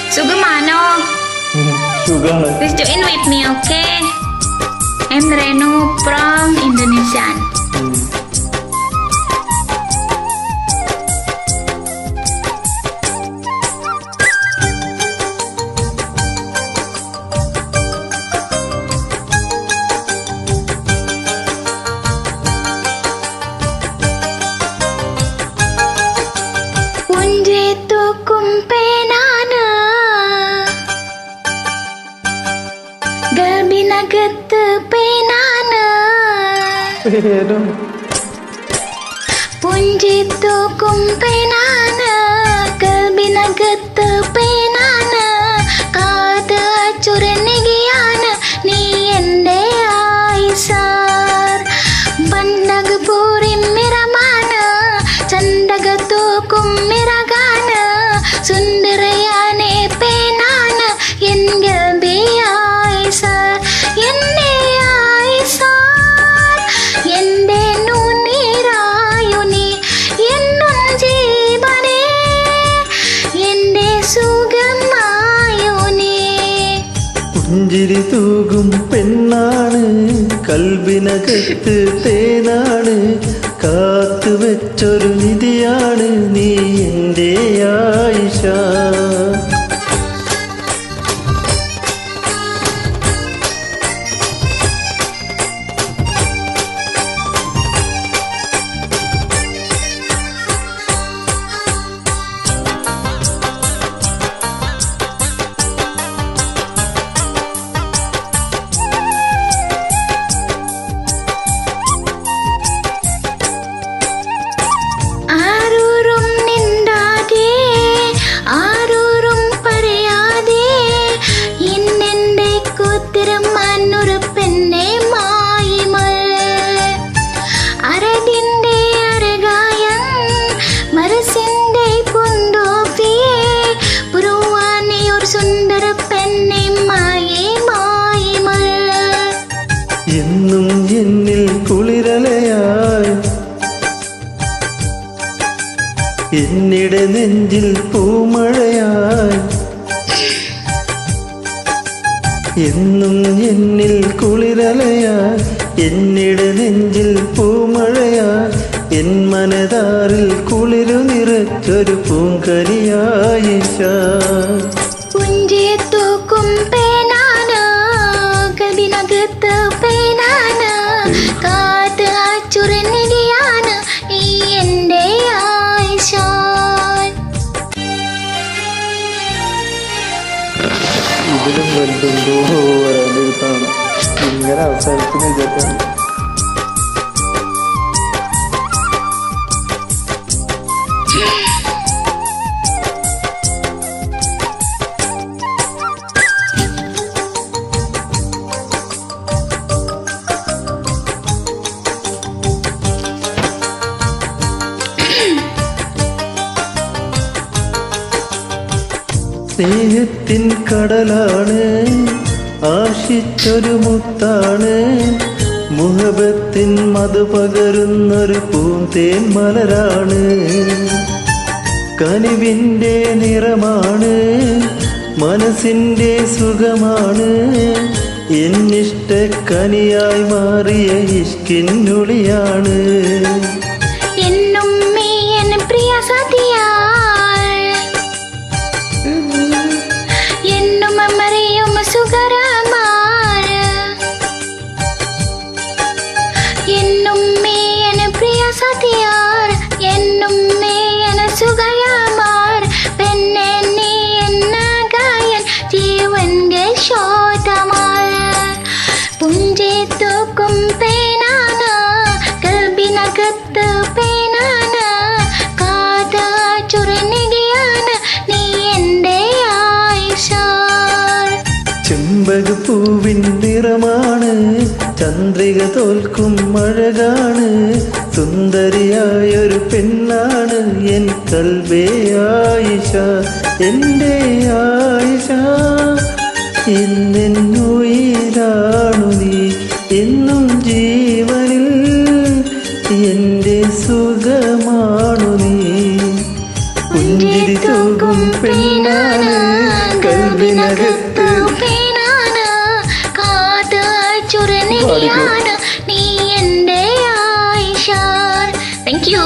Sugamano. Sugar. Please join with me, okay? I'm Renu from Indonesia. Punjitu kumpenana Galbina gete penana Punjitu kumpenana Galbina gete penana Kada acurenigiana Ni ende aisar Bandag purim miramana Candagatu kummiragana Sundarayane penana Engel be aisar Enne aisar Ende nunirayuni Ennun jeevane Ende sugamayuni പുഞ്ചിരി തൂകും പെണ്ണാണ് കൽബിനകത്ത് തേനാണ് കാത്തു വെച്ചൊരു നിധിയാണ് നീ എൻ്റെ ആയിഷ ആരൂരും നിണ്ടാതെ ആരൂരും പറയാതെ ഇന്നെന്റെ കൂത്തിരമാനൊരു പെണ്ണെ മായിമൾ അരടിന്റെ അരകായം മനസ്സിന്റെ പൂന്തോപ്പിയെ പുരുവാനിയൊരു സുന്ദര പെണ്ണെ മായേ മായിമൾ എന്നും എന്നിൽ കുളിരലയായി എന്നിടെ നെഞ്ചിൽ പൂമഴയായി എന്നും എന്നിൽ കുളിരലയായി എന്നിടെ നെഞ്ചിൽ പൂമഴയായി എൻ മനതാറിൽ കുളിരു നിറച്ചൊരു പൂങ്കരിയായിഷ പുഞ്ചിത്തു കുംപേനാന കൽബിനകത്ത് പേനാന കാത്ത് അച്ചുരനിടിയാണ് ഈ എൻ്റെ ആയിഷ ഇതിലും വലുതെന്തോ വരാനിരുത്താണ് ഇങ്ങനെ അവസാനത്തിന് വിചാരിച്ചാണ് സ്നേഹത്തിൻ കടലാണ് ആശിച്ചൊരു മുത്താണ് മുഹബത്തിൻ മധു പകരുന്നൊരു പൂന്തേൻ മലരാണ് കനിവിൻ്റെ നിറമാണ് മനസ്സിൻ്റെ സുഖമാണ് എന്നിഷ്ട കനിയായി മാറിയ ഇഷ്കിന്നുളിയാണ് എന്നും മീയൻ പ്രിയ സതിയാൾ എന്നും മറിയും സുഖരമാൾ എന്നും മീയൻ പ്രിയ സതിയാൾ എന്നും മീയൻ സുഖരമാൾ പെണ്ണെ നീ എന്ന ഗായൻ ജീവന്റെ ശോധമാൾ പുഞ്ചിത്തു കുംപേനാന കൽബിനകത്ത് പേനാന കാത ചുരനിടിയാണ് നീ എൻ്റെ ആയിഷ ചെമ്പകപ്പൂവിൻ നിറമാണ് ചന്ദ്രിക തോൽക്കും അഴകാണ് സുന്ദരിയായൊരു പെണ്ണാണ് എൻ കൽബേ ആയിഷ എൻ്റെ ആയിഷ എന്നുയിരാണു നീ എന്നും ജീവനിൽ എൻ്റെ സുഖമാണു നീ പുഞ്ചിരി തൂകും പെണ്ണാണ് കൽവിനകത്ത് പേനാണ് കാത്ത് ചുരനിയാണ് നീ എൻ്റെ ആയിഷ. Thank you.